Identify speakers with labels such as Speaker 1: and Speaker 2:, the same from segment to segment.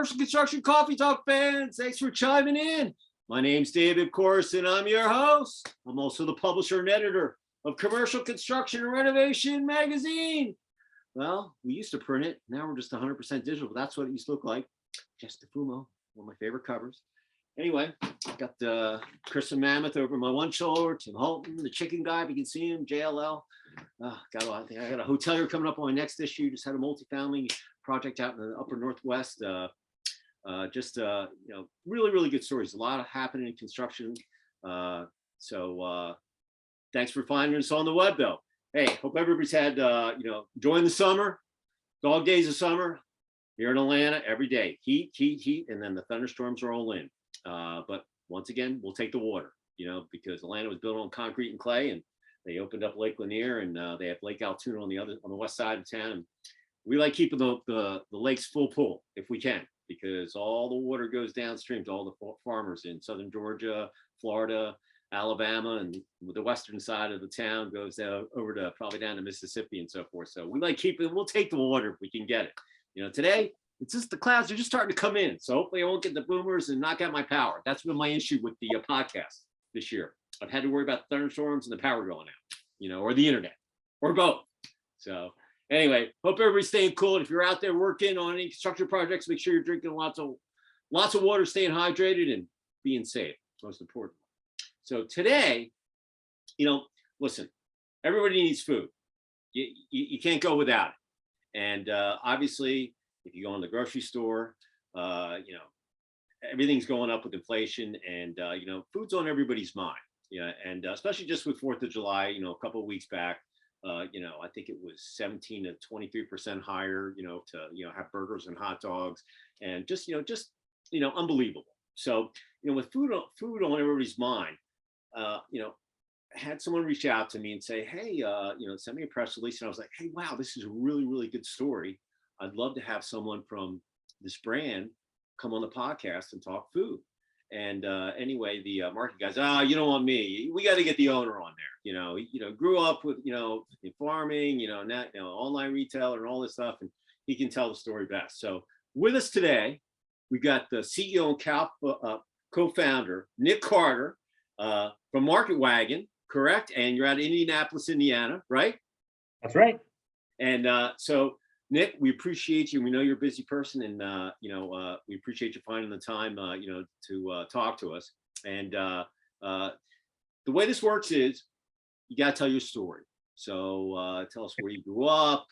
Speaker 1: Commercial Construction Coffee Talk fans. Thanks for chiming in. My name's David Corson. I'm your host. I'm also the publisher and editor of Commercial Construction and Renovation magazine. Well, we used to print it. Now we're just 100% digital. That's what it used to look like. Jess DeFumo, one of my favorite covers. Anyway, got Chris and Mammoth over my one shoulder, Tim Holton, the chicken guy, if you can see him, JLL. I think I got a hotelier coming up on my next issue. Just had a multifamily project out in the upper Northwest. Really, really good stories. A lot happening in construction. Thanks for finding us on the web, though. Hey, hope everybody's had, enjoying the summer, dog days of summer here in Atlanta every day. Heat, and then the thunderstorms are all in. But once again, we'll take the water, because Atlanta was built on concrete and clay, and they opened up Lake Lanier, and they have Lake Altoona on the west side of town. And we like keeping the lakes full pool if we can, because all the water goes downstream to all the farmers in southern Georgia, Florida, Alabama, and the western side of the town goes over to probably down to Mississippi and so forth. So we like we'll take the water if we can get it. Today it's just the clouds are just starting to come in. So hopefully I won't get the boomers and knock out my power. That's been my issue with the podcast this year. I've had to worry about thunderstorms and the power going out, or the internet, or both. So anyway, hope everybody's staying cool. And if you're out there working on any construction projects, make sure you're drinking lots of water, staying hydrated, and being safe. Most important. So today, listen, everybody needs food. You can't go without it. And obviously, if you go in the grocery store, everything's going up with inflation, and food's on everybody's mind. And especially just with 4th of July, a couple of weeks back, I think it was 17 to 23% higher, to have burgers and hot dogs, and just unbelievable. So with food on everybody's mind, had someone reach out to me and say, hey, send me a press release. And I was like, hey, wow, this is a really, really good story. I'd love to have someone from this brand come on the podcast and talk food. And anyway, the market guys, you don't want me. We got to get the owner on there. Grew up with, in farming, online retailer and all this stuff. And he can tell the story best. So with us today, we got the CEO and co-founder, Nick Carter, from Market Wagon, correct? And you're out of Indianapolis, Indiana, right?
Speaker 2: That's right.
Speaker 1: And so, Nick, we appreciate you. We know you're a busy person, and we appreciate you finding the time, to talk to us. And the way this works is, you got to tell your story. So tell us where you grew up.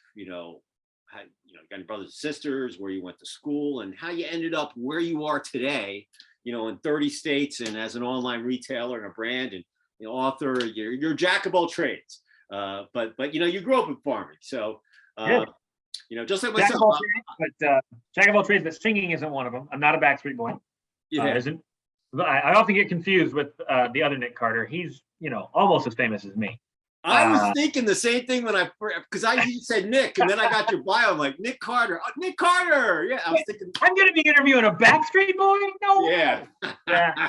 Speaker 1: How, you got any brothers and sisters, where you went to school, and how you ended up where you are today. In 30 states, and as an online retailer and a brand and author, you're jack of all trades. But you grew up with farming, so just like myself.
Speaker 2: Jack of all trades, but singing isn't one of them. I'm not a Backstreet Boy.
Speaker 1: Yeah.
Speaker 2: I often get confused with the other Nick Carter. He's almost as famous as me.
Speaker 1: I was thinking the same thing because you said Nick, and then I got your bio. I'm like, Nick Carter. Oh, Nick Carter. Yeah, I was thinking.
Speaker 2: I'm going to be interviewing a Backstreet Boy? No.
Speaker 1: Yeah.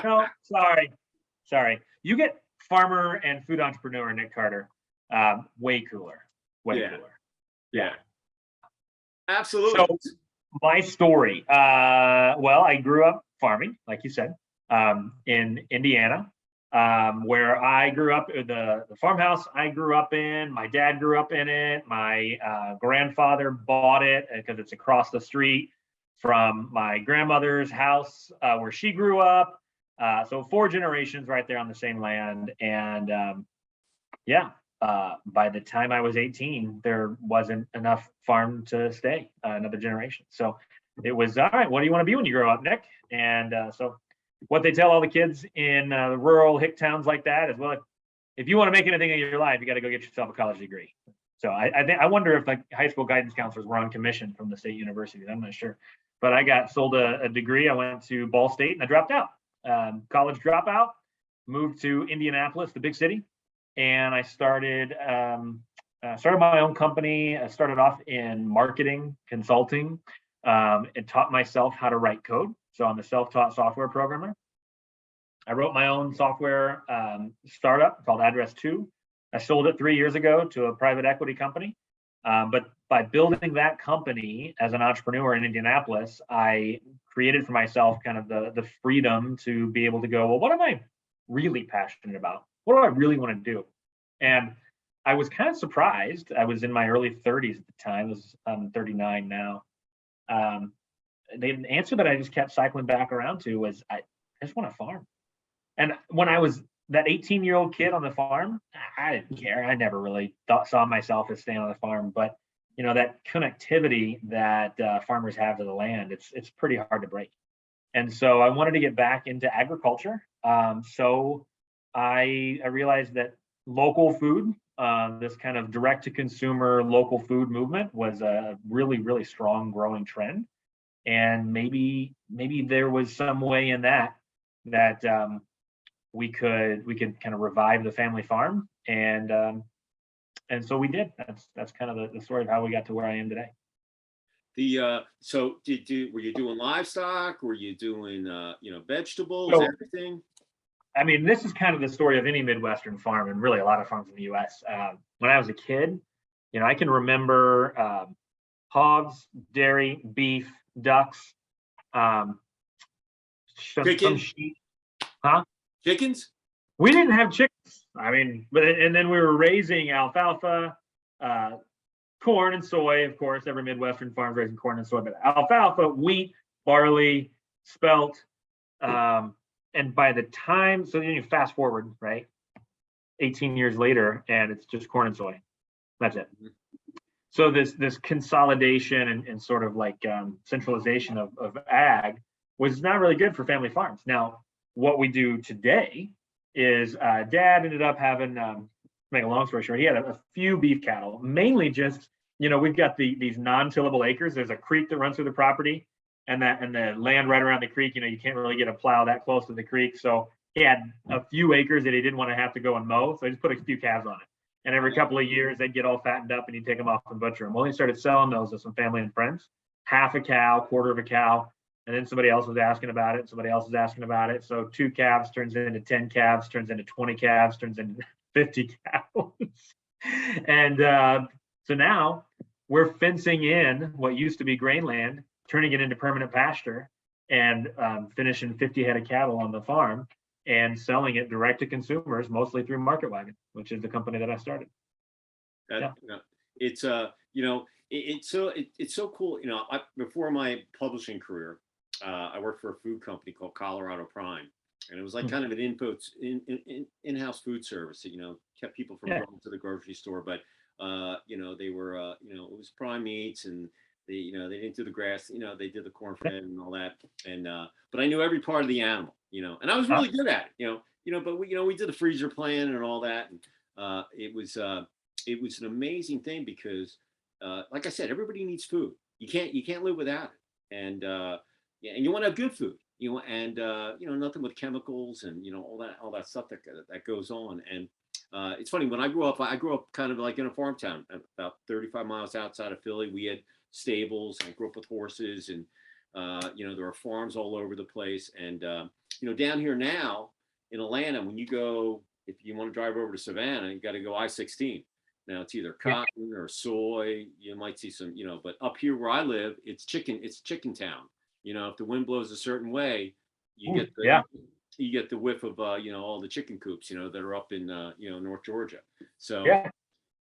Speaker 2: No, sorry. You get farmer and food entrepreneur Nick Carter. Way cooler. Way cooler.
Speaker 1: Yeah. Absolutely.
Speaker 2: So my story. I grew up farming, like you said, in Indiana. Where I grew up, the farmhouse I grew up in, my dad grew up in it. My grandfather bought it because it's across the street from my grandmother's house where she grew up. So 4 generations right there on the same land. And by the time I was 18, there wasn't enough farm to stay another generation. So it was, all right, what do you want to be when you grow up, Nick? And so what they tell all the kids in rural hick towns like that is, well, if you want to make anything in your life, you got to go get yourself a college degree. So I wonder if high school guidance counselors were on commission from the state universities. I'm not sure, but I got sold a degree. I went to Ball State and I dropped out. College dropout, moved to Indianapolis, the big city, and I started my own company. I started off in marketing consulting, and taught myself how to write code. So I'm a self-taught software programmer. I wrote my own software startup called Address 2. I sold it 3 years ago to a private equity company. But by building that company as an entrepreneur in Indianapolis, I created for myself kind of the freedom to be able to go, well, what am I really passionate about? What do I really want to do? And I was kind of surprised. I was in my early 30s at the time. I'm 39 now. The answer that I just kept cycling back around to was, I just want to farm. And when I was that 18-year-old kid on the farm, I didn't care. I never really saw myself as staying on the farm. But that connectivity that farmers have to the land, it's pretty hard to break. And so I wanted to get back into agriculture. So I realized that local food, this kind of direct-to-consumer local food movement, was a really, really strong growing trend. And maybe there was some way in that we could kind of revive the family farm, and so we did. That's kind of the story of how we got to where I am today.
Speaker 1: So were you doing livestock? Were you doing vegetables,
Speaker 2: So,
Speaker 1: everything?
Speaker 2: I mean, this is kind of the story of any Midwestern farm, and really a lot of farms in the U.S. When I was a kid, I can remember hogs, dairy, beef, ducks, some sheep. Huh?
Speaker 1: Chickens?
Speaker 2: We didn't have chickens. I mean, and then we were raising alfalfa, corn and soy. Of course, every Midwestern farm's raising corn and soy, but alfalfa, wheat, barley, spelt. And by the time, so then you fast forward, right? 18 years later, and it's just corn and soy. That's it. So this consolidation and sort of like centralization of ag was not really good for family farms. Now, what we do today is Dad ended up having, to make a long story short, he had a few beef cattle, mainly just, we've got these non-tillable acres. There's a creek that runs through the property, and the land right around the creek, you can't really get a plow that close to the creek. So he had a few acres that he didn't want to have to go and mow. So he just put a few calves on it. And every couple of years, they'd get all fattened up, and he'd take them off and butcher them. Well, he started selling those to some family and friends, half a cow, quarter of a cow. And then somebody else was asking about it. Somebody else was asking about it. So 2 calves turns into 10 calves, turns into 20 calves, turns into 50 cows. And so now we're fencing in what used to be grain land, turning it into permanent pasture, and finishing 50 head of cattle on the farm and selling it direct to consumers, mostly through Market Wagon, which is the company that I started.
Speaker 1: It's it's so cool. Before my publishing career, I worked for a food company called Colorado Prime, and it was like kind of an in-house food service that kept people from going to the grocery store. But they were it was prime meats, and they didn't do the grass, they did the corn fed and all that. And but I knew every part of the animal, and I was really good at it, but we did the freezer plan and all that. And it was an amazing thing because like I said, everybody needs food. You can't live without it. And and you want to have good food, and nothing with chemicals and all that stuff that goes on. And it's funny, when I grew up kind of like in a farm town about 35 miles outside of Philly. We had stables. I grew up with horses, and there are farms all over the place. And down here now in Atlanta, when you go, if you want to drive over to Savannah, you got to go I-16. Now it's either cotton or soy. You might see some, but up here where I live, it's chicken town. If the wind blows a certain way, you get the whiff of all the chicken coops that are up in North Georgia. So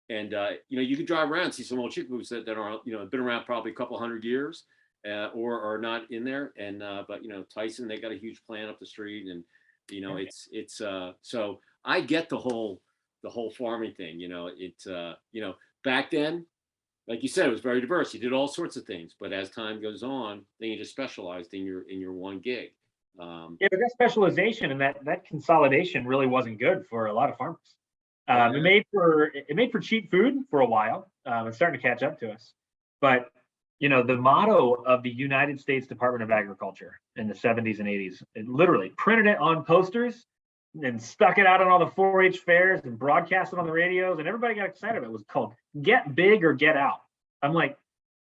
Speaker 1: and you can drive around and see some old chicken coops that are been around probably a couple hundred years, or are not in there. And but Tyson, they got a huge plant up the street, and it's so I get the whole farming thing. Back then, like you said, it was very diverse. You did all sorts of things, but as time goes on, then you just specialized in your one gig.
Speaker 2: But that specialization and that consolidation really wasn't good for a lot of farmers. It made for cheap food for a while. It's starting to catch up to us. But the motto of the United States Department of Agriculture in the 70s and 80s, it literally printed it on posters and stuck it out on all the 4-H fairs and broadcast it on the radios, and everybody got excited about it. It was called "Get Big or Get Out." I'm like,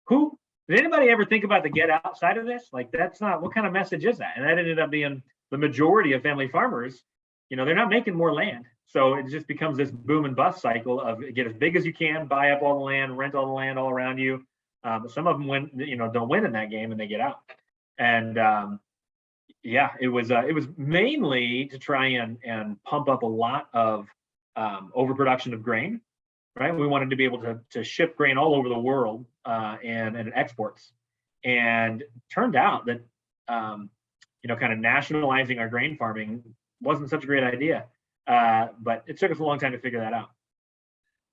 Speaker 2: who? Did anybody ever think about the get out side of this? Like, that's not, what kind of message is that? And that ended up being the majority of family farmers. They're not making more land. So it just becomes this boom and bust cycle of get as big as you can, buy up all the land, rent all the land all around you. But some of them win, don't win in that game and they get out. And yeah, it was mainly to try and pump up a lot of overproduction of grain, right? We wanted to be able to ship grain all over the world and exports. And turned out that kind of nationalizing our grain farming wasn't such a great idea. But it took us a long time to figure that out.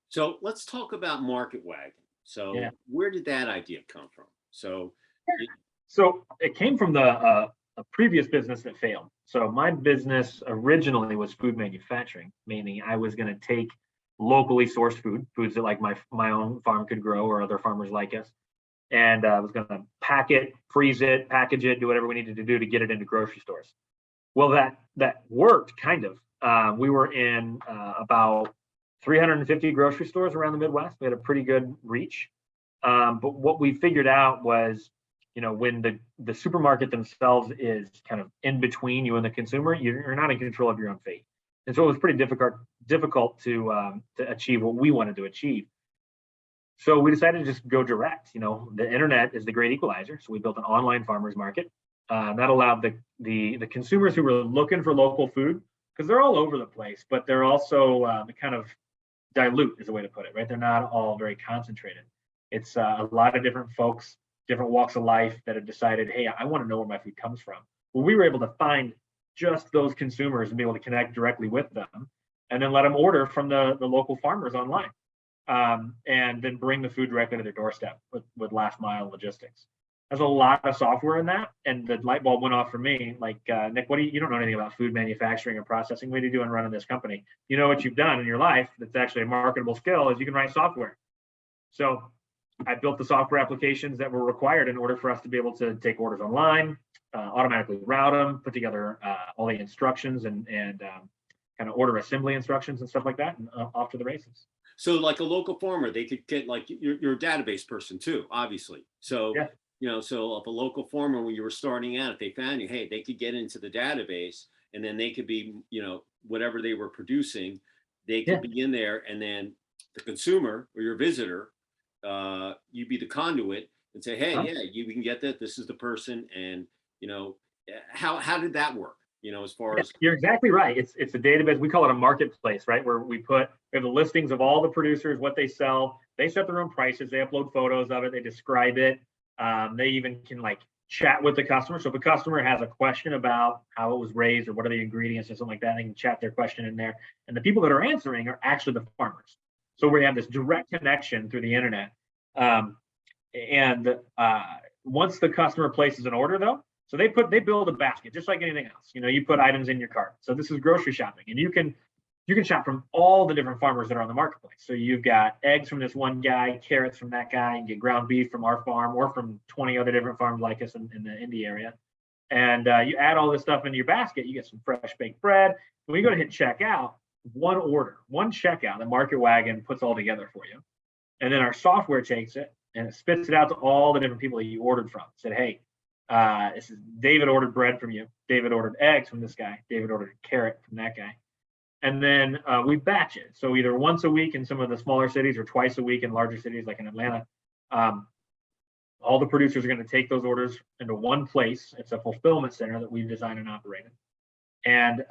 Speaker 1: So let's talk about Market Wagon. So
Speaker 2: Yeah.
Speaker 1: where did that idea come from? So
Speaker 2: it came from a previous business that failed. So my business originally was food manufacturing, meaning I was going to take locally sourced foods that like my own farm could grow or other farmers like us. And I was going to pack it, freeze it, package it, do whatever we needed to do to get it into grocery stores. Well, that worked kind of. We were in about 350 grocery stores around the Midwest. We had a pretty good reach. But what we figured out was, when the supermarket themselves is kind of in between you and the consumer, you're not in control of your own fate. And so it was pretty difficult to achieve what we wanted to achieve. So we decided to just go direct. The internet is the great equalizer. So we built an online farmers market. That allowed the consumers who were looking for local food, because they're all over the place, but they're also kind of dilute is the way to put it, right? They're not all very concentrated. It's a lot of different folks, different walks of life that have decided, hey, I want to know where my food comes from. Well, we were able to find just those consumers and be able to connect directly with them and then let them order from the local farmers online. And then bring the food directly to their doorstep with last mile logistics. There's a lot of software in that, and the light bulb went off for me. Like, Nick, you don't know anything about food manufacturing and processing. What do you do in running this company? You know what you've done in your life that's actually a marketable skill is you can write software. So I built the software applications that were required in order for us to be able to take orders online, automatically route them, put together all the instructions and kind of order assembly instructions and stuff like that, and off to the races.
Speaker 1: So like a local farmer, they could get like you're a database person too, obviously. So,
Speaker 2: yeah.
Speaker 1: So if a local farmer, when you were starting out, if they found you, hey, they could get into the database and then they could be, whatever they were producing, they could be in there, and then the consumer or your visitor, you'd be the conduit and say, hey, we can get that. This is the person. And, how did that work? As far as
Speaker 2: you're exactly right. It's a database. We call it a marketplace, right? Where we have the listings of all the producers, what they sell. They set their own prices. They upload photos of it. They describe it. They even can chat with the customer. So if a customer has a question about how it was raised or what are the ingredients or something like that, they can chat their question in there. And the people that are answering are actually the farmers. So we have this direct connection through the internet. Once the customer places an order, though, so they build a basket just like anything else. You put items in your cart. So this is grocery shopping, and you can shop from all the different farmers that are on the marketplace. So you've got eggs from this one guy, carrots from that guy, and get ground beef from our farm or from 20 other different farms like us in the Indy area. And you add all this stuff into your basket, you get some fresh baked bread. When you go to hit checkout, one order, one checkout, the Market Wagon puts all together for you. And then our software takes it and it spits it out to all the different people that you ordered from. Said, hey, this is David ordered bread from you. David ordered eggs from this guy. David ordered a carrot from that guy. And then we batch it. So either once a week in some of the smaller cities or twice a week in larger cities like in Atlanta. All the producers are going to take those orders into one place. It's a fulfillment center that we've designed and operated. And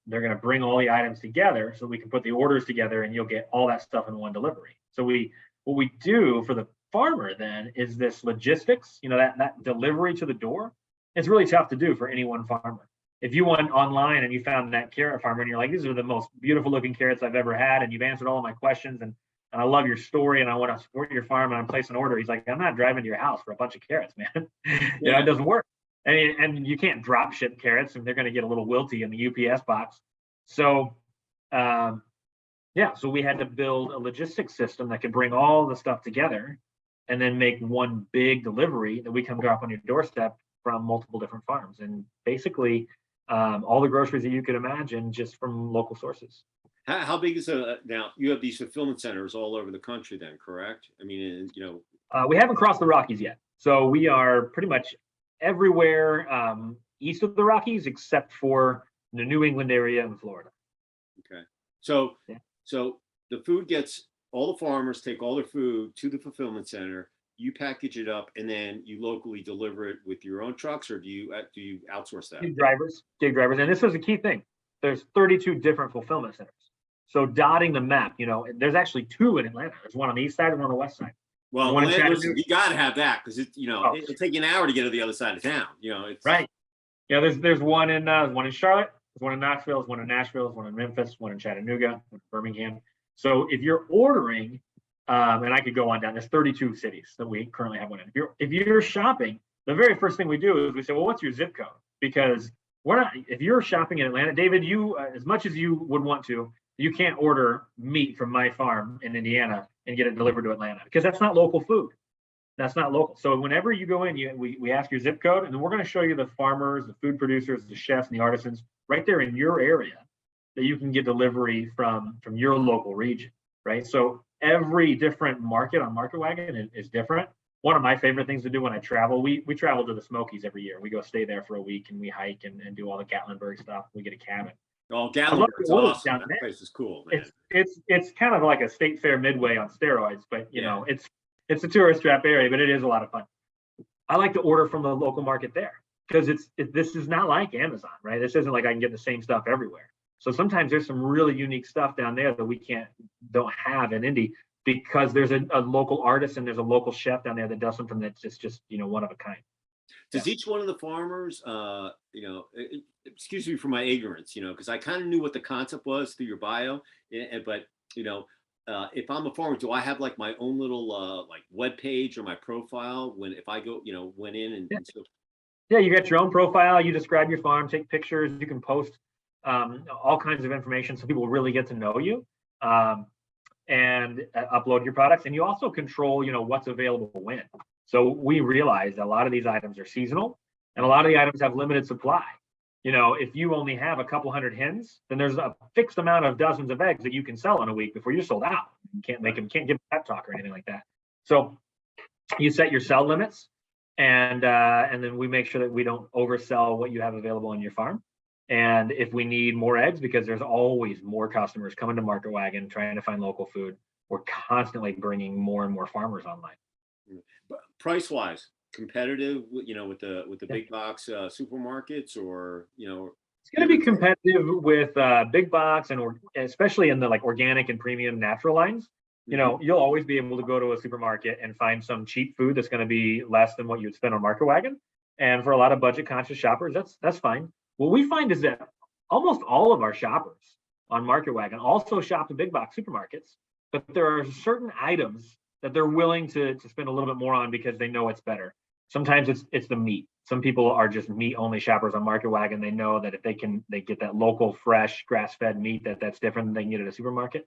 Speaker 2: they're going to bring all the items together so we can put the orders together and you'll get all that stuff in one delivery. So what we do for the farmer then is this logistics, that delivery to the door. It's really tough to do for any one farmer. If you went online and you found that carrot farmer and you're like, these are the most beautiful looking carrots I've ever had, and you've answered all of my questions, and I love your story and I want to support your farm and I'm placing an order. He's like, I'm not driving to your house for a bunch of carrots, man. It doesn't work. And you can't drop ship carrots and they're going to get a little wilty in the UPS box. So, so we had to build a logistics system that could bring all the stuff together and then make one big delivery that we can drop on your doorstep from multiple different farms. And basically, all the groceries that you could imagine just from local sources.
Speaker 1: How big is now you have these fulfillment centers all over the country then, correct? I mean,
Speaker 2: we haven't crossed the Rockies yet. So we are pretty much everywhere east of the Rockies except for the New England area and Florida.
Speaker 1: Okay. So,
Speaker 2: Yeah.
Speaker 1: so the food gets, all the farmers take all their food to the fulfillment center. You package it up, and then you locally deliver it with your own trucks, or do you outsource that?
Speaker 2: Gig drivers, and this is a key thing. There's 32 different fulfillment centers. So dotting the map, there's actually two in Atlanta. There's one on the east side and one on the west side.
Speaker 1: Well,
Speaker 2: One in
Speaker 1: listen,
Speaker 2: Chattanooga.
Speaker 1: you got to have that because
Speaker 2: Oh,
Speaker 1: it'll take you an hour to get to the other side of town. It's
Speaker 2: right. Yeah, there's one in Charlotte, there's one in Knoxville, there's one in Nashville, there's one in Memphis, one in Chattanooga, one in Birmingham. So if you're ordering, and I could go on down, there's 32 cities that we currently have one in. If you're shopping, the very first thing we do is we say, well, what's your zip code? Because if you're shopping in Atlanta, David, you as much as you would want to, you can't order meat from my farm in Indiana and get it delivered to Atlanta because that's not local food. That's not local. So whenever you go in, we ask your zip code, and then we're going to show you the farmers, the food producers, the chefs, and the artisans right there in your area that you can get delivery from your local region, right? So every different market on Market Wagon is different. One of my favorite things to do when I travel, we travel to the Smokies every year. We go stay there for a week, and we hike and do all the Gatlinburg stuff. We get a cabin.
Speaker 1: Oh, Gatlinburg's awesome. That place is cool, man.
Speaker 2: It's kind of like a state fair midway on steroids, but it's a tourist trap area, but it is a lot of fun. I like to order from the local market there because this is not like Amazon, right? This isn't like I can get the same stuff everywhere. So sometimes there's some really unique stuff down there that we don't have in Indy because there's a local artist and there's a local chef down there that does something that's just one of a kind.
Speaker 1: Does each one of the farmers, excuse me for my ignorance, because I kind of knew what the concept was through your bio, but if I'm a farmer, do I have like my own little like web page or my profile if I go, went in and so?
Speaker 2: Yeah, you got your own profile. You describe your farm, take pictures. You can post all kinds of information so people really get to know you, and upload your products. And you also control, what's available when. So we realize a lot of these items are seasonal, and a lot of the items have limited supply. If you only have a couple hundred hens, then there's a fixed amount of dozens of eggs that you can sell in a week before you're sold out. You can't can't give a pep talk or anything like that. So you set your sell limits, and then we make sure that we don't oversell what you have available on your farm. And if we need more eggs, because there's always more customers coming to Market Wagon trying to find local food, we're constantly bringing more and more farmers online.
Speaker 1: Price wise, competitive, with the big box supermarkets, or
Speaker 2: it's going to be competitive with big box and especially in the like organic and premium natural lines. You'll always be able to go to a supermarket and find some cheap food that's going to be less than what you'd spend on Market Wagon. And for a lot of budget conscious shoppers, that's fine. What we find is that almost all of our shoppers on Market Wagon also shop at big box supermarkets, but there are certain items that they're willing to spend a little bit more on because they know it's better. Sometimes it's the meat. Some people are just meat only shoppers on Market Wagon. They know that if they get that local, fresh, grass-fed meat that's different than they can get at a supermarket.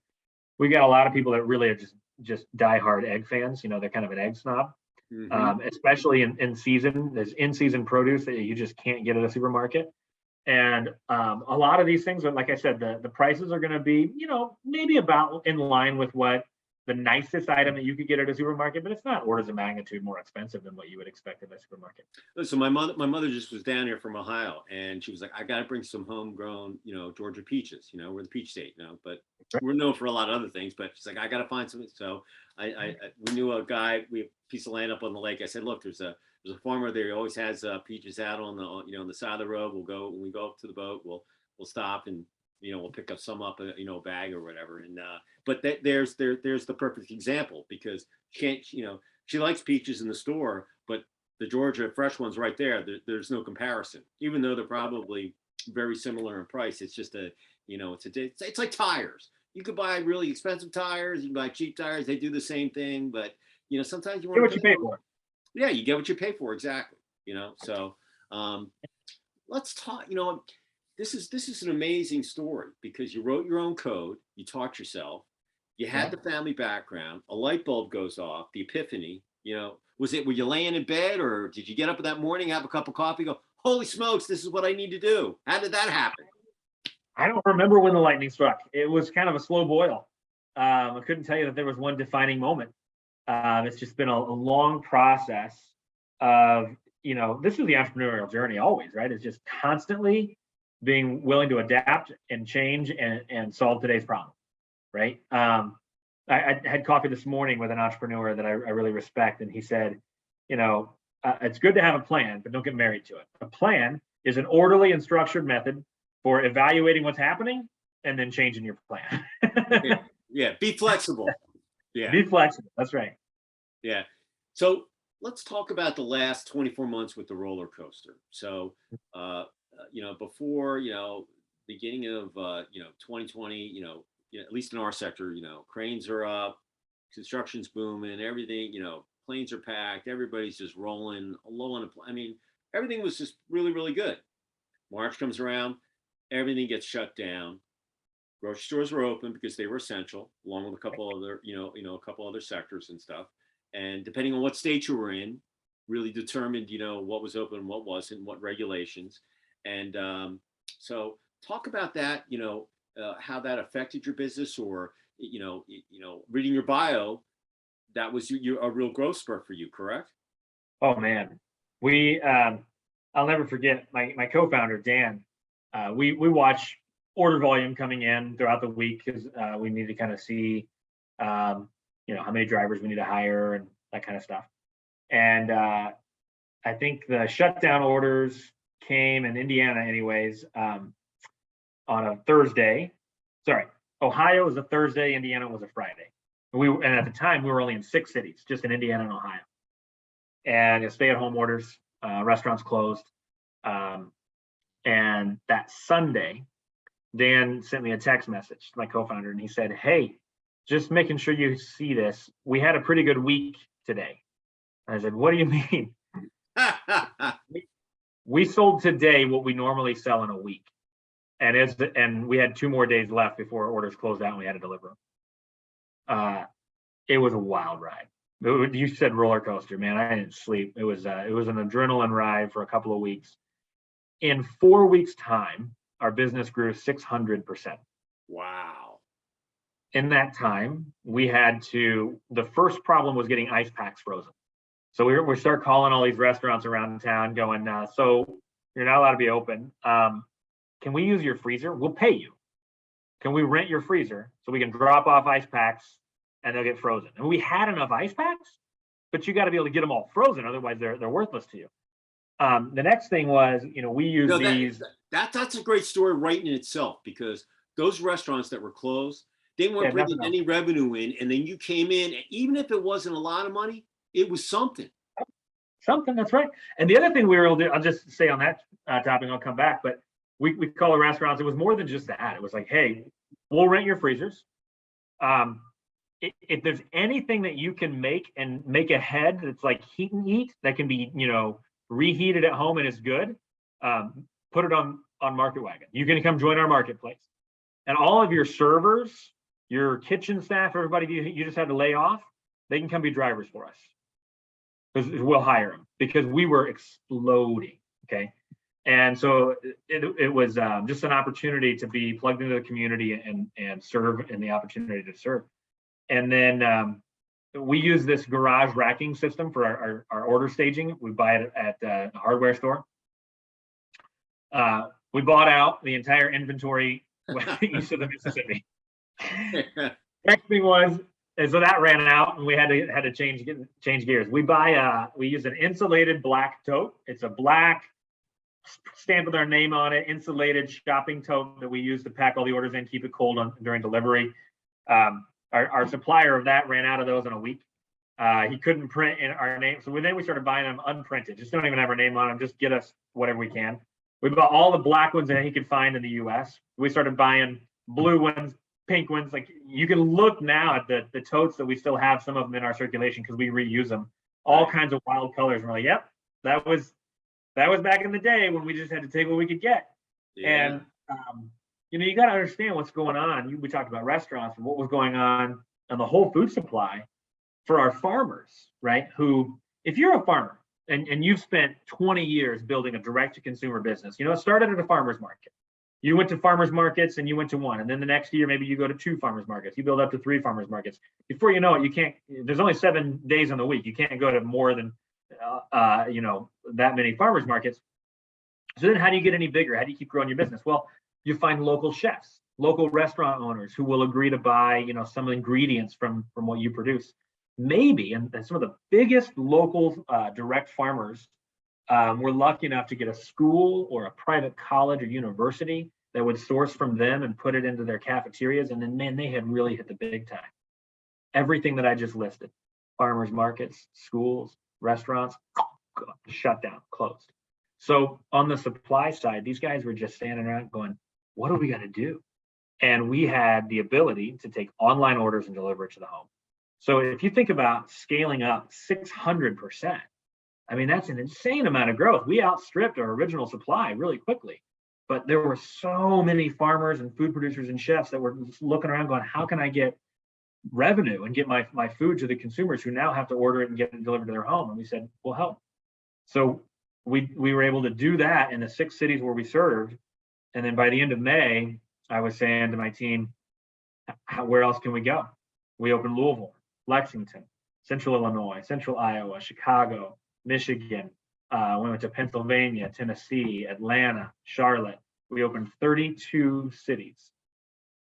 Speaker 2: We got a lot of people that really are just diehard egg fans. They're kind of an egg snob, especially in season. There's in-season produce that you just can't get at a supermarket. And a lot of these things are, like I said, the prices are going to be, maybe about in line with what the nicest item that you could get at a supermarket, but it's not orders of magnitude more expensive than what you would expect at a supermarket.
Speaker 1: So my mother just was down here from Ohio, and she was like, I got to bring some homegrown, Georgia peaches. We're the peach state, but we're known for a lot of other things. But she's like, I got to find something. So we knew a guy. We have a piece of land up on the lake. I said, look, there's a farmer there. He always has peaches out on the on the side of the road. When we go up to the boat, we'll stop and we'll pick up some up a bag or whatever. And but there's the perfect example, because she likes peaches in the store, but the Georgia fresh ones right there, there's no comparison, even though they're probably very similar in price. It's just it's like tires. You could buy really expensive tires, you can buy cheap tires. They do the same thing, but sometimes you want
Speaker 2: to get what you pay for.
Speaker 1: Yeah, you get what you pay for, exactly. So let's talk. This is an amazing story, because you wrote your own code, you taught yourself, you had the family background, a light bulb goes off, the epiphany. Were you laying in bed, or did you get up that morning, have a cup of coffee, go, holy smokes, this is what I need to do? How did that happen?
Speaker 2: I don't remember when the lightning struck. It was kind of a slow boil. I couldn't tell you that there was one defining moment. It's just been a long process of, this is the entrepreneurial journey always, right? It's just constantly being willing to adapt and change and solve today's problem, right? I had coffee this morning with an entrepreneur that I really respect, and he said, it's good to have a plan, but don't get married to it. A plan is an orderly and structured method for evaluating what's happening and then changing your plan.
Speaker 1: Yeah. Be flexible. Yeah.
Speaker 2: Be flexible. That's right.
Speaker 1: Yeah. So let's talk about the last 24 months with the roller coaster. So, before, beginning of, 2020, at least in our sector, cranes are up, construction's booming, everything, planes are packed, everybody's just rolling low on I mean, everything was just really, really good. March comes around, everything gets shut down. Grocery stores were open because they were essential, along with a couple other, a couple other sectors and stuff. And depending on what state you were in, really determined, what was open, what wasn't, what regulations. And so talk about that, how that affected your business, or, reading your bio, that was a real growth spurt for you, correct?
Speaker 2: Oh man, I'll never forget my co-founder, Dan. We watch order volume coming in throughout the week because we need to kind of see, how many drivers we need to hire and that kind of stuff. And I think the shutdown orders came in Indiana anyways, on a Thursday. Sorry, Ohio was a Thursday, Indiana was a Friday. And at the time we were only in 6 cities, just in Indiana and Ohio. And stay-at-home orders, restaurants closed. And that Sunday, Dan sent me a text message to my co-founder, and he said, "Hey, just making sure you see this. We had a pretty good week today." I said, "What do you mean?" We sold today what we normally sell in a week, and we had 2 more days left before orders closed out, and we had to deliver them. It was a wild ride. You said roller coaster, man. I didn't sleep. It was an adrenaline ride for a couple of weeks. In 4 weeks' time, our business grew 600%.
Speaker 1: Wow.
Speaker 2: In that time, the first problem was getting ice packs frozen. So we start calling all these restaurants around town going, so you're not allowed to be open. Can we use your freezer? We'll pay you. Can we rent your freezer so we can drop off ice packs and they'll get frozen? And we had enough ice packs, but you got to be able to get them all frozen. Otherwise they're worthless to you. The next thing was, we use these.
Speaker 1: That's a great story right in itself, because those restaurants that were closed, they weren't bringing any revenue in, and then you came in, and even if it wasn't a lot of money, it was something.
Speaker 2: Something, that's right. And the other thing we were able to, I'll just say on that topic, I'll come back, but we call the restaurants, it was more than just that. It was like, hey, we'll rent your freezers. If there's anything that you can make and make ahead that's like heat and eat, that can be, reheated at home and is good, put it on Market Wagon. You can come join our marketplace. And all of your servers, your kitchen staff, everybody you just had to lay off, they can come be drivers for us. Because we'll hire them, because we were exploding, okay? And so it was just an opportunity to be plugged into the community and serve, and the opportunity to serve. And then we use this garage racking system for our order staging. We buy it at a hardware store. We bought out the entire inventory east of the Mississippi. Next thing was, so that ran out, and we had to change gears. We use an insulated black tote. It's a black stamp with our name on it, insulated shopping tote that we use to pack all the orders in, keep it cold during delivery. Our supplier of that ran out of those in a week. He couldn't print in our name, so then we started buying them unprinted. Just don't even have our name on them. Just get us whatever we can. We bought all the black ones that he could find in the U.S. We started buying blue ones, pink ones. Like, you can look now at the totes that we still have, some of them in our circulation, because we reuse them. All kinds of wild colors. And we're like, yep, that was back in the day when we just had to take what we could get. Yeah. And you got to understand what's going on. We talked about restaurants and what was going on the whole food supply for our farmers, right? Who, if you're a farmer and you've spent 20 years building a direct-to-consumer business, it started at a farmer's market. You went to farmers markets and you went to one, and then the next year maybe you go to 2 farmers markets. You build up to 3 farmers markets. Before you know it, you can't. There's only 7 days in the week. You can't go to more than that many farmers markets. So then how do you get any bigger? How do you keep growing your business? Well, you find local chefs, local restaurant owners who will agree to buy, some ingredients from what you produce. Maybe, and some of the biggest local direct farmers were lucky enough to get a school or a private college or university that would source from them and put it into their cafeterias. And then, man, they had really hit the big time. Everything that I just listed, farmers markets, schools, restaurants, shut down, closed. So on the supply side, these guys were just standing around going, what do we got to do? And we had the ability to take online orders and deliver it to the home. So if you think about scaling up 600%, I mean, that's an insane amount of growth. We outstripped our original supply really quickly. But there were so many farmers and food producers and chefs that were looking around going, how can I get revenue and get my food to the consumers who now have to order it and get it delivered to their home? And we said, we'll help. So we were able to do that in the 6 cities where we served. And then by the end of May, I was saying to my team, where else can we go? We opened Louisville, Lexington, Central Illinois, Central Iowa, Chicago, Michigan. We went to Pennsylvania, Tennessee, Atlanta, Charlotte. We opened 32 cities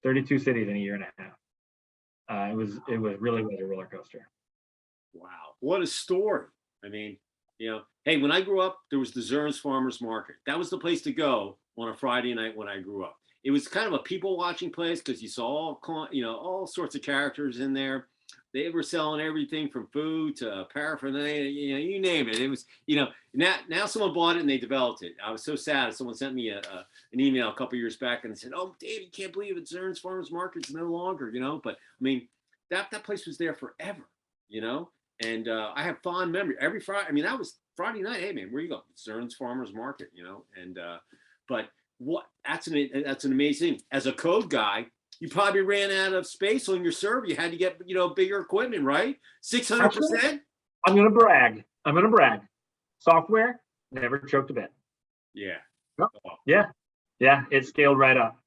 Speaker 2: in a year and a half. It really was a roller coaster.
Speaker 1: Wow, what a story. I mean, hey, when I grew up, there was the Zern's Farmers Market. That was the place to go on a Friday night when I grew up. It was kind of a people watching place because you saw all sorts of characters in there. They were selling everything from food to paraphernalia, you name it. It was, now someone bought it and they developed it. I was so sad. Someone sent me an email a couple years back and said, "Oh, Dave, you can't believe it. Zern's Farmers Market's no longer," But I mean, that place was there forever, And I have fond memory every Friday. I mean, that was Friday night. Hey, man, where you go? Zern's Farmers Market, And but that's an amazing. As a code guy, you probably ran out of space on your server. You had to get bigger equipment, right? 600%.
Speaker 2: I'm gonna brag. Software never choked a bit.
Speaker 1: Yeah.
Speaker 2: Oh. Yeah. It scaled right up.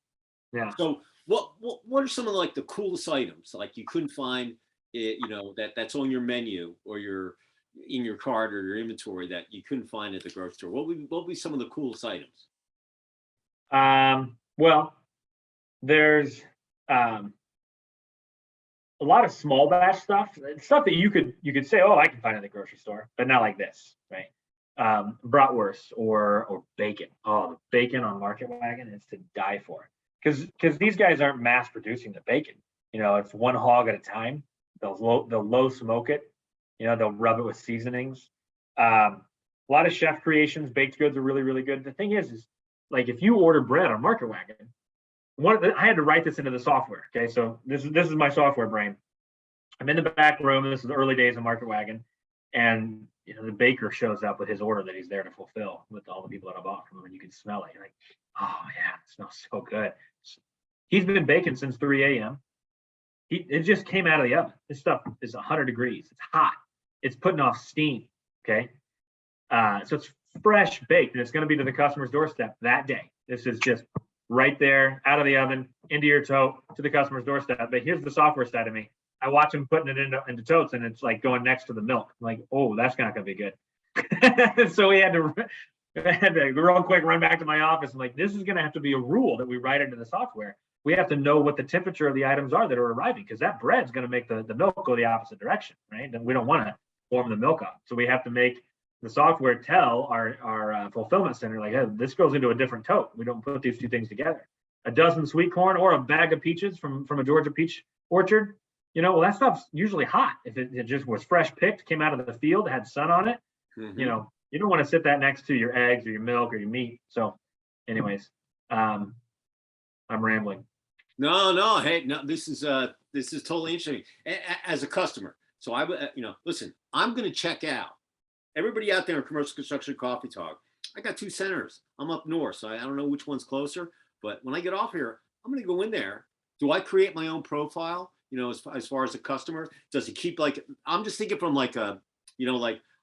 Speaker 2: Yeah.
Speaker 1: So what are some of the coolest items you couldn't find it, that's on your menu or in your cart or your inventory that you couldn't find at the grocery store? What would be some of the coolest items?
Speaker 2: Well, there's a lot of small batch stuff that you could say, oh, I can find it at the grocery store, but not like this, right? Bratwurst or bacon. Oh, the bacon on Market Wagon is to die for, because these guys aren't mass producing the bacon. It's one hog at a time. They'll low smoke it. They'll rub it with seasonings. A lot of chef creations, baked goods are really, really good. The thing is if you order bread on Market Wagon, I had to write this into the software. Okay, so this is my software brain. I'm in the back room. This is the early days of Market Wagon, and the baker shows up with his order that he's there to fulfill with all the people that I bought from him, and you can smell it. You're like, oh yeah, it smells so good. He's been baking since 3 a.m. It just came out of the oven. This stuff is 100 degrees. It's hot. It's putting off steam. Okay, so it's fresh baked, and it's going to be to the customer's doorstep that day. This is just right there, out of the oven, into your tote, to the customer's doorstep. But here's the software side of me. I watch them putting it into totes, and it's going next to the milk. I'm like, oh, that's not going to be good. So we had to real quick run back to my office. I'm like, this is going to have to be a rule that we write into the software. We have to know what the temperature of the items are that are arriving, because that bread's going to make the milk go the opposite direction, right? And we don't want to warm the milk up. So we have to make the software tell our fulfillment center, hey, this goes into a different tote. We don't put these two things together. A dozen sweet corn or a bag of peaches from a Georgia peach orchard, that stuff's usually hot. If it just was fresh picked, came out of the field, had sun on it,
Speaker 1: mm-hmm.
Speaker 2: You don't want to sit that next to your eggs or your milk or your meat. So anyways, I'm rambling.
Speaker 1: No. Hey, no, this is totally interesting as a customer. So listen, I'm going to check out. Everybody out there in Commercial Construction Coffee Talk, I got 2 centers. I'm up north, so I don't know which one's closer. But when I get off here, I'm going to go in there. Do I create my own profile? As far as a customer, does it keep I'm just thinking from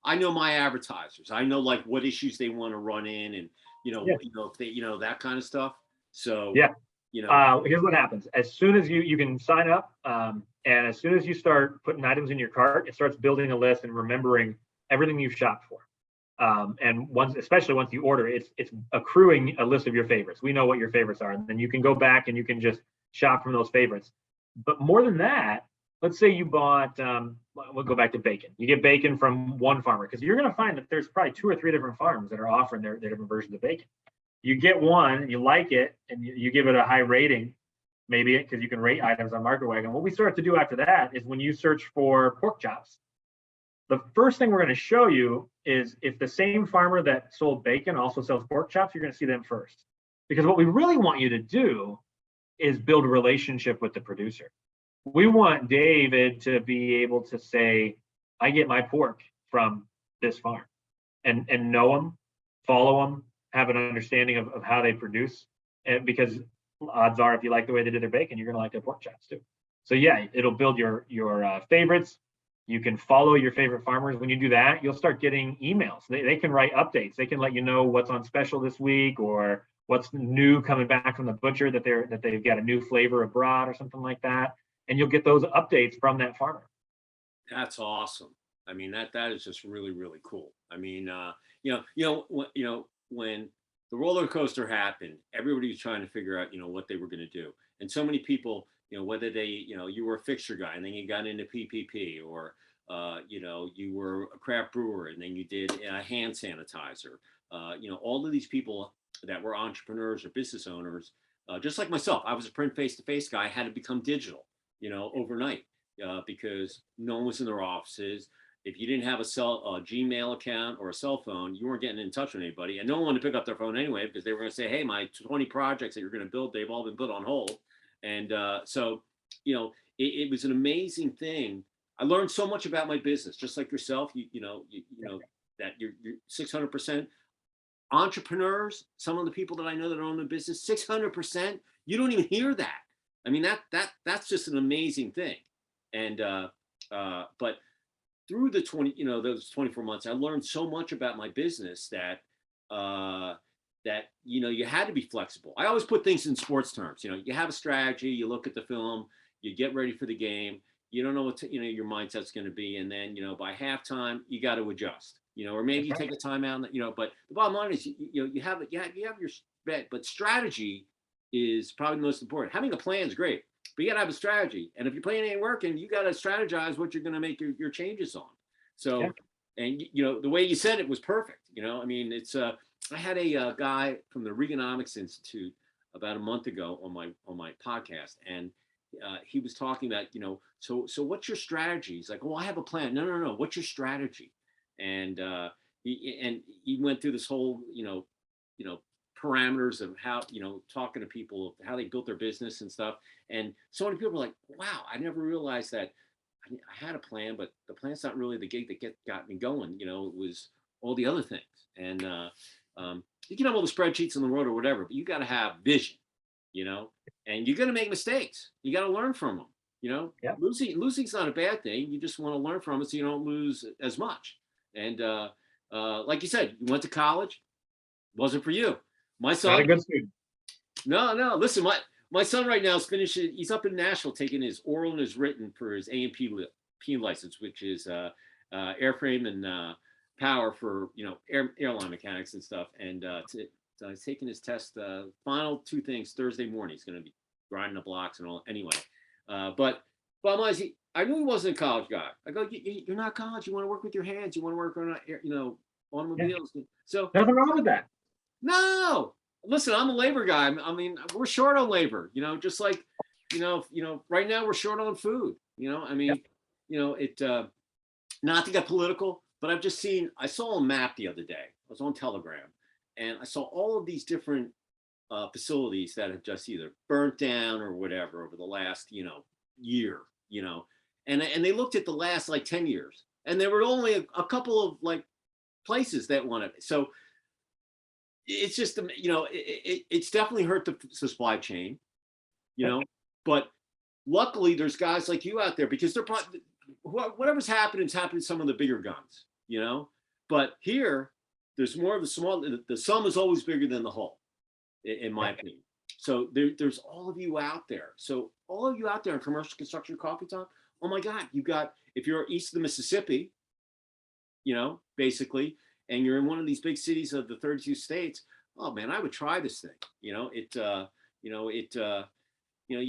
Speaker 1: I know my advertisers. I know what issues they want to run in, and if they that kind of stuff. So
Speaker 2: yeah. Here's what happens. As soon as you can sign up, and as soon as you start putting items in your cart, it starts building a list and remembering everything you've shopped for. And especially once you order, it's accruing a list of your favorites. We know what your favorites are, and then you can go back and you can just shop from those favorites. But more than that, let's say you bought, we'll go back to bacon. You get bacon from one farmer, because you're going to find that there's probably 2 or 3 different farms that are offering their different versions of bacon. You get one, and you like it, and you give it a high rating, maybe because you can rate items on Market Wagon. What we start to do after that is when you search for pork chops, the first thing we're going to show you is if the same farmer that sold bacon also sells pork chops, you're going to see them first. Because what we really want you to do is build a relationship with the producer. We want David to be able to say, I get my pork from this farm, and know them, follow them, have an understanding of how they produce. And because odds are, if you like the way they did their bacon, you're going to like their pork chops too. So yeah, it'll build your favorites. You can follow your favorite farmers. When you do that, you'll start getting emails. They can write updates. They can let you know what's on special this week, or what's new coming back from the butcher, that they've got a new flavor abroad or something like that. And you'll get those updates from that farmer.
Speaker 1: That's awesome. I mean, that is just really, really cool. I mean, when the roller coaster happened, everybody was trying to figure out, what they were going to do. And so many people, whether they, you were a fixture guy and then you got into PPP, or, you were a craft brewer and then you did a hand sanitizer. All of these people that were entrepreneurs or business owners, just like myself, I was a print face-to-face guy, had to become digital, overnight, because no one was in their offices. If you didn't have a Gmail account or a cell phone, you weren't getting in touch with anybody, and no one wanted to pick up their phone anyway, because they were going to say, hey, my 20 projects that you're going to build, they've all been put on hold. And so, it was an amazing thing. I learned so much about my business, just like yourself. That you're 600% entrepreneurs. Some of the people that I know that own the business, 600%. You don't even hear that. I mean, that's just an amazing thing. And but through the those 24 months, I learned so much about my business that you had to be flexible. I always put things in sports terms. You have a strategy, you look at the film, you get ready for the game. You don't know what your mindset's going to be, and then by halftime you got to adjust. Or maybe you take a timeout. But the bottom line is you have your bet, but strategy is probably the most important. Having a plan is great, but you got to have a strategy. And if your plan ain't working, you got to strategize what you're going to make your changes on. So, yeah. And the way you said it was perfect. I mean, it's I had a guy from the Reaganomics Institute about a month ago on my podcast, and he was talking about so what's your strategy? He's like, well, I have a plan. No. What's your strategy? And he went through this whole parameters of how talking to people, how they built their business and stuff. And so many people are like, wow, I never realized that I had a plan, but the plan's not really the gate that got me going. It was all the other things. And you can have all the spreadsheets in the world or whatever, but you got to have vision, and you're going to make mistakes. You got to learn from them. Yeah. Losing's not a bad thing. You just want to learn from it so you don't lose as much. And like you said, you went to college, wasn't for you. My son,
Speaker 2: not a good student.
Speaker 1: No. Listen, my son right now is finishing. He's up in Nashville taking his oral and his written for his A&P license, which is airframe and power for airline mechanics and stuff. And he's taking his test. Final 2 things Thursday morning. He's going to be grinding the blocks and all. Anyway, but I knew he wasn't a college guy. I go, you're not college. You want to work with your hands. You want to work on automobiles. Yeah. So
Speaker 2: nothing wrong with that.
Speaker 1: No, listen, I'm a labor guy. I mean, we're short on labor. Just like right now we're short on food. It not to get political, but I saw a map the other day. I was on Telegram, and I saw all of these different facilities that have just either burnt down or whatever over the last year. And they looked at the last like 10 years, and there were only a couple of like places that wanted it. So it's just it's definitely hurt the supply chain, but luckily there's guys like you out there, because they're probably whatever's happening to some of the bigger guns, but here there's more of the small. The sum is always bigger than the whole, in my opinion. So there's all of you out there. So all of you out there in commercial construction coffee talk, oh my God, you got, if you're east of the Mississippi, basically, and you're in one of these big cities of the 32 states, oh man, I would try this thing. You're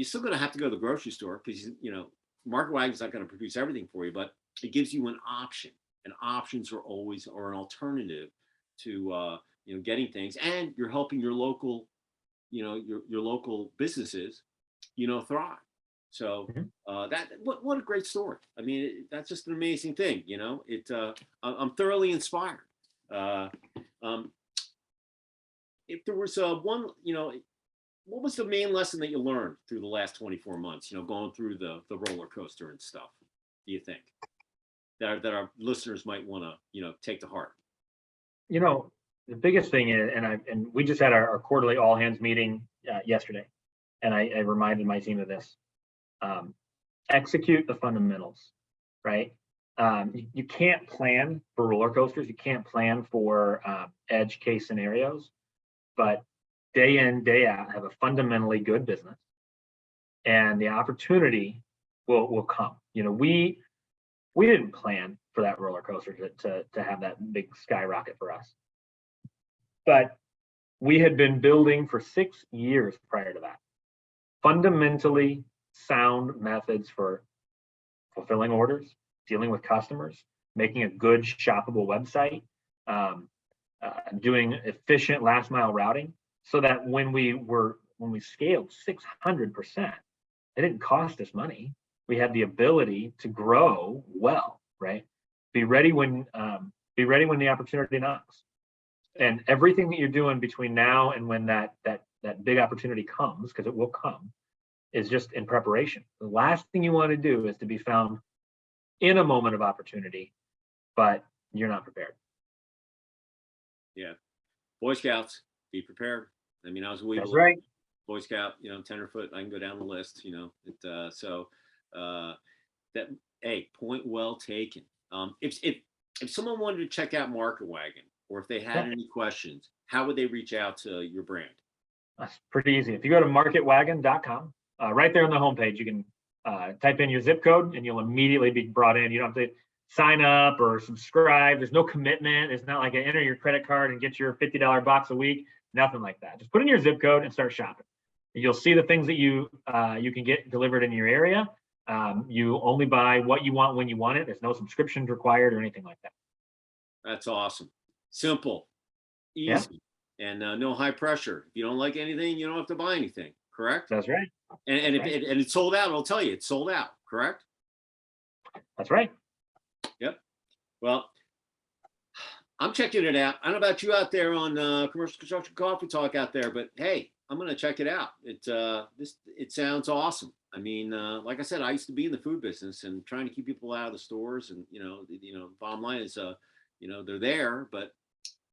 Speaker 1: still going to have to go to the grocery store because, Market Wagon's not going to produce everything for you, but it gives you an option, and options are always, or an alternative to, getting things, and you're helping your local, your local businesses, thrive. So what a great story. I mean, that's just an amazing thing. I'm thoroughly inspired. If there was one, what was the main lesson that you learned through the last 24 months, going through the roller coaster and stuff, do you think that our listeners might want to, take to heart?
Speaker 2: The biggest thing is, and we just had our quarterly all hands meeting yesterday, and I reminded my team of this. Execute the fundamentals, right? You can't plan for roller coasters. You can't plan for edge case scenarios, but day in, day out, have a fundamentally good business, and the opportunity will come. We didn't plan for that roller coaster to have that big skyrocket for us, but we had been building for 6 years prior to that. Fundamentally sound methods for fulfilling orders, dealing with customers, making a good shoppable website, doing efficient last mile routing, so that when we scaled 600%, it didn't cost us money. We had the ability to grow well, right? Be ready when the opportunity knocks. And everything that you're doing between now and when that big opportunity comes, because it will come, is just in preparation. The last thing you want to do is to be found in a moment of opportunity, but you're not prepared.
Speaker 1: Yeah. Boy Scouts, be prepared. I mean, I was a
Speaker 2: That's right.
Speaker 1: Boy Scout, tenderfoot, I can go down the list, point well taken. If someone wanted to check out Market Wagon, or if they had any questions, how would they reach out to your brand?
Speaker 2: That's pretty easy. If you go to marketwagon.com, right there on the homepage, you can type in your zip code and you'll immediately be brought in. You don't have to sign up or subscribe. There's no commitment. It's not like enter your credit card and get your $50 box a week. Nothing like that. Just put in your zip code and start shopping. You'll see the things that you can get delivered in your area. You only buy what you want when you want it. There's no subscriptions required or anything like that.
Speaker 1: That's awesome. Simple, easy, and no high pressure. If you don't like anything, you don't have to buy anything. Correct?
Speaker 2: That's right.
Speaker 1: And if it's sold out, it'll tell you it's sold out. Correct?
Speaker 2: That's right.
Speaker 1: Yep. Well, I'm checking it out. I don't know about you out there on Commercial Construction Coffee Talk out there, but hey, I'm gonna check it out. It sounds awesome. I mean, like I said, I used to be in the food business and trying to keep people out of the stores, and bottom line is, they're there, but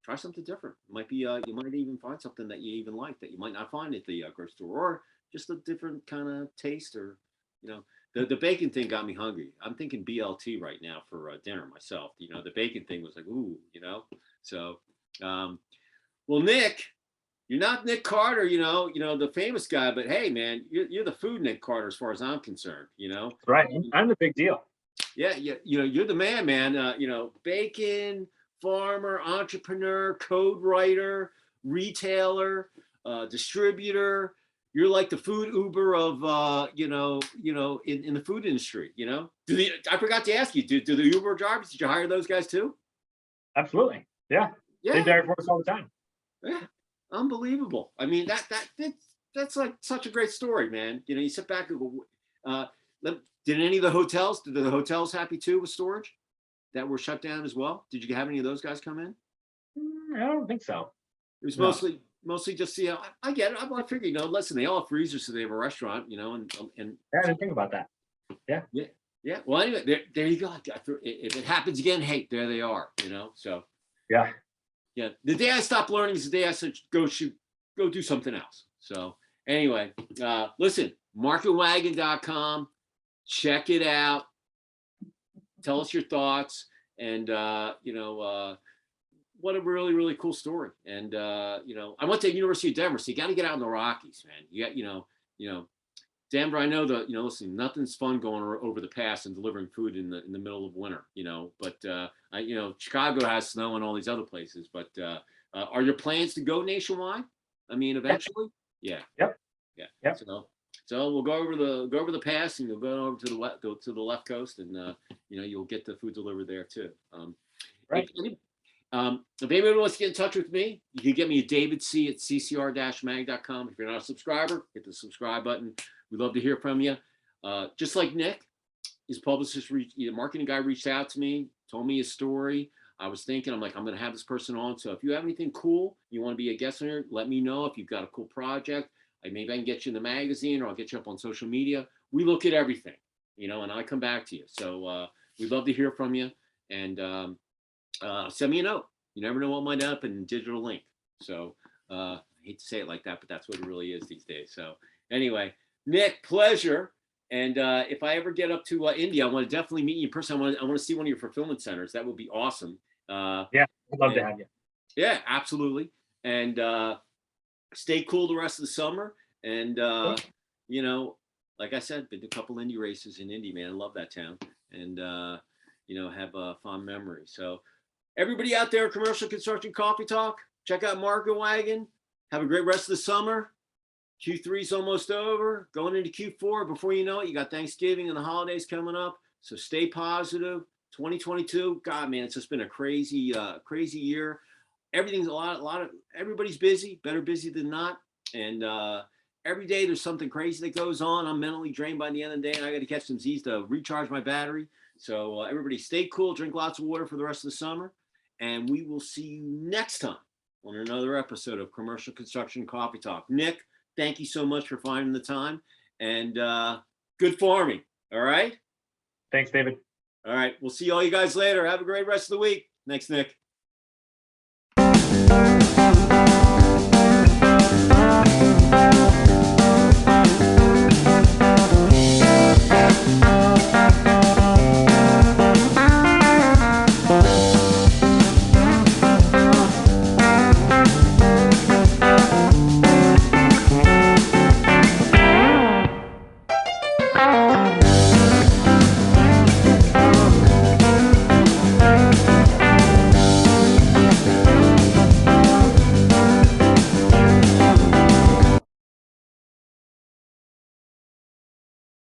Speaker 1: try something different. It might be you might even find something that you even like that you might not find at the grocery store, or just a different kind of taste, or the bacon thing got me hungry. I'm thinking BLT right now for dinner myself. The bacon thing was like, ooh, so well, Nick, you're not Nick Carter, the famous guy, but hey man, you're the food Nick Carter as far as I'm concerned.
Speaker 2: Right. I'm the big deal.
Speaker 1: Yeah, you're the man. Bacon farmer, entrepreneur, code writer, retailer, distributor. You're like the food Uber of in the food industry. I forgot to ask you, do the Uber drivers, did you hire those guys too?
Speaker 2: Absolutely. Yeah. They drive for us all the time.
Speaker 1: Yeah. Unbelievable. I mean, that's like such a great story, man. You sit back and go, did any of the hotels, did the hotels happy too with storage that were shut down as well? Did you have any of those guys come in?
Speaker 2: I don't think so.
Speaker 1: It was mostly just, I get it. I figure, listen, they all have freezers, so they have a restaurant, and
Speaker 2: I didn't think about that. Yeah.
Speaker 1: Yeah. Well, anyway, there you go. If it happens again, hey, there they are, so.
Speaker 2: Yeah.
Speaker 1: Yeah. The day I stopped learning is the day I said, go do something else. So anyway, listen, marketwagon.com, check it out. Tell us your thoughts, and what a really, really cool story. And I went to the University of Denver, so you got to get out in the Rockies, man. You got, Denver, I know that, listen, nothing's fun going over the pass and delivering food in the middle of winter, but Chicago has snow and all these other places, but are your plans to go nationwide? I mean, eventually? Yeah.
Speaker 2: Yep.
Speaker 1: Yeah.
Speaker 2: Yep.
Speaker 1: So we'll go over the pass, and you'll go over to the left coast, and you'll get the food delivered there too.
Speaker 2: Right.
Speaker 1: If anybody wants to get in touch with me, you can get me at davidc@ccr-mag.com. If you're not a subscriber, hit the subscribe button. We'd love to hear from you. Just like Nick, his publicist, marketing guy, reached out to me, told me his story. I was thinking, I'm going to have this person on. So if you have anything cool, you want to be a guest on here, let me know. If you've got a cool project, maybe I can get you in the magazine, or I'll get you up on social media. We look at everything, and I come back to you. So we'd love to hear from you, and send me a note. You never know what might end up in digital link. So I hate to say it like that, but that's what it really is these days. So anyway, Nick, pleasure. And if I ever get up to India, I want to definitely meet you in person. I want to see one of your fulfillment centers. That would be awesome.
Speaker 2: Yeah, I'd love to have you.
Speaker 1: Yeah, absolutely. And stay cool the rest of the summer. And like I said, been to a couple Indy races in Indy, man. I love that town, and have fond memories. So everybody out there, Commercial Construction Coffee Talk, check out Market Wagon. Have a great rest of the summer. Q3 is almost over, going into Q4. Before you know it, you got Thanksgiving and the holidays coming up. So stay positive. 2022, God, man, it's just been a crazy year. Everything's a lot of, everybody's busy, better busy than not. And every day there's something crazy that goes on. I'm mentally drained by the end of the day, and I got to catch some Z's to recharge my battery. So everybody stay cool, drink lots of water for the rest of the summer. And we will see you next time on another episode of Commercial Construction Coffee Talk. Nick, thank you so much for finding the time, and good farming. All right.
Speaker 2: Thanks, David.
Speaker 1: All right. We'll see all you guys later. Have a great rest of the week. Thanks, Nick.